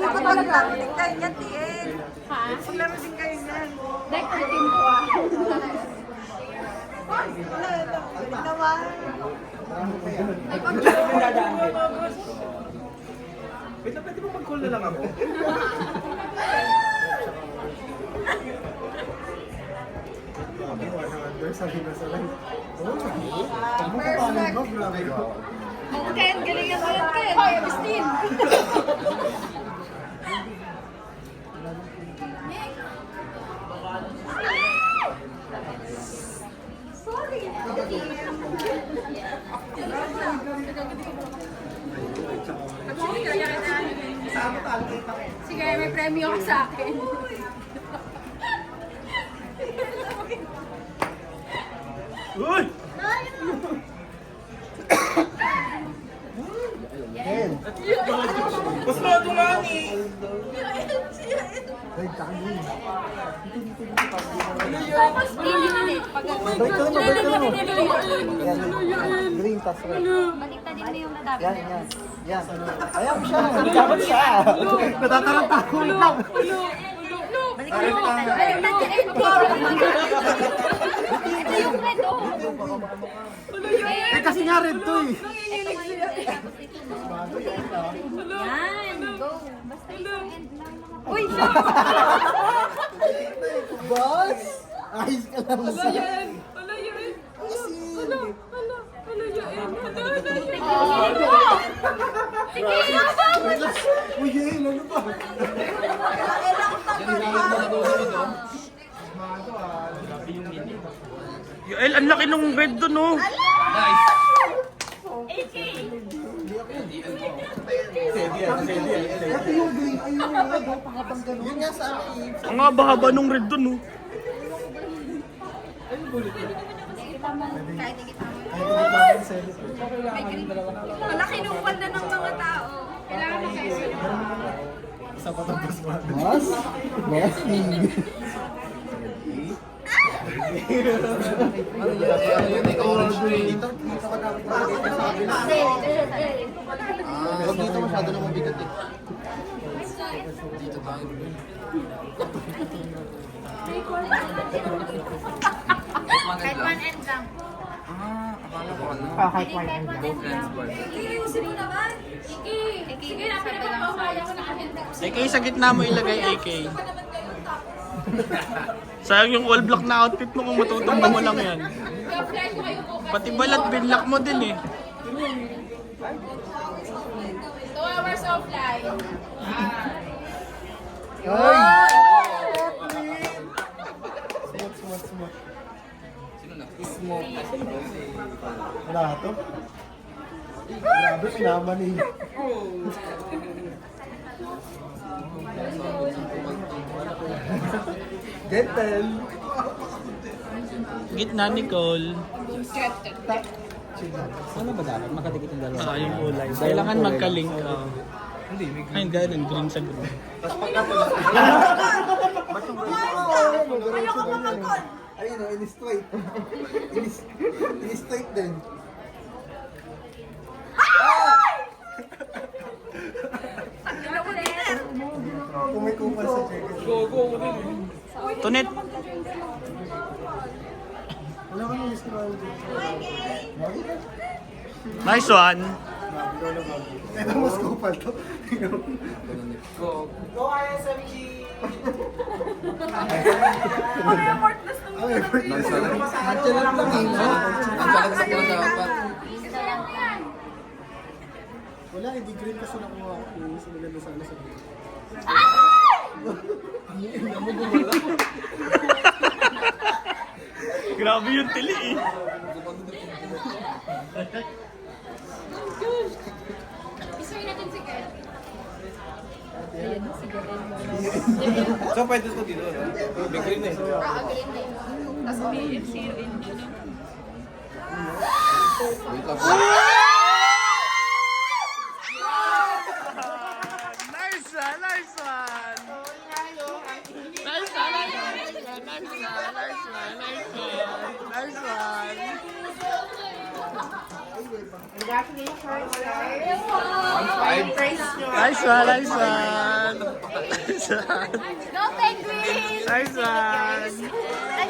dapat maglaro din kayo niyan, TL. Ha? Maglaro din kayo niyan. Deck 13 po ah. Wala, ito. Naman. Wait lang, pwede mo mag-call na lang ako? Ken, galingan mo yan, Ken. Hoy, Agustin. Sige, may premyo ka sa akin. Uy! Mas bago nga ni! Tapos, hindi na eh. Green tas red. Baliktadin mo yung natapos. Yan. Yan. Ayan siya. Dapat siya. Natataranta ko lang. Baliktadin mo. Ito yung red, oh. Eh kasi nga red to eh. Ito nga yung red, tapos ito mo. Yan, go. Basta isang end lang. Uy, Boss! Ayos ka lang sa... Uy, yun, ano ba? Yael, ang laki nung red dun, oh! Ito yung green. Ayun yung red. Pangatang ganun. Yun nga sa akin. Ang haba-haba nung red dun, oh! Malaki nung panda ng mga tao. Kailangan mo kayo. Boss? Boss? Huwag dito masyado na mabigat eh. Dito tayo. kahit one end lang. Kahit one end lang. Ayusin mo naman. Sige, napinapapahaya ko na kasi. AK, sa gitna mo ilagay, AK. Sayang yung all black na outfit mo kung matutumba mo lang yan. Pati balat, binlock mo din eh. 2 hours offline. Ay! Smooth. Smooth. Wala to? Grabe, pinaman eh. Gentle. Gitna, Nicole. Ano ba dapat? Makadikit yung dalawa. Yung kulay. Kailangan magka-link. Ay, ganun. Green sa green. Ayoko mag-call. Ayun o, in-straight. In-straight din. Kung may kupal sa jacket. Tunet. Wala ka nang mismo. Nice one. Ito mas kupal to. Ang effortless nung Ang effort na sa Natural lang eh. Isa lang yan. Wala, hindi green kasi nakuha ko. Mas maganda sana sa green. Grabe yung tili eh. Isuin natin si Ken. So, pwede ito dito, no? May green eh. Agree na yun. Tapos may zero in dito. Nice one, nice one. Nice one, nice one. Congratulations, guys. Praise nyo. Nice one, nice one. Go Penguins! Nice one!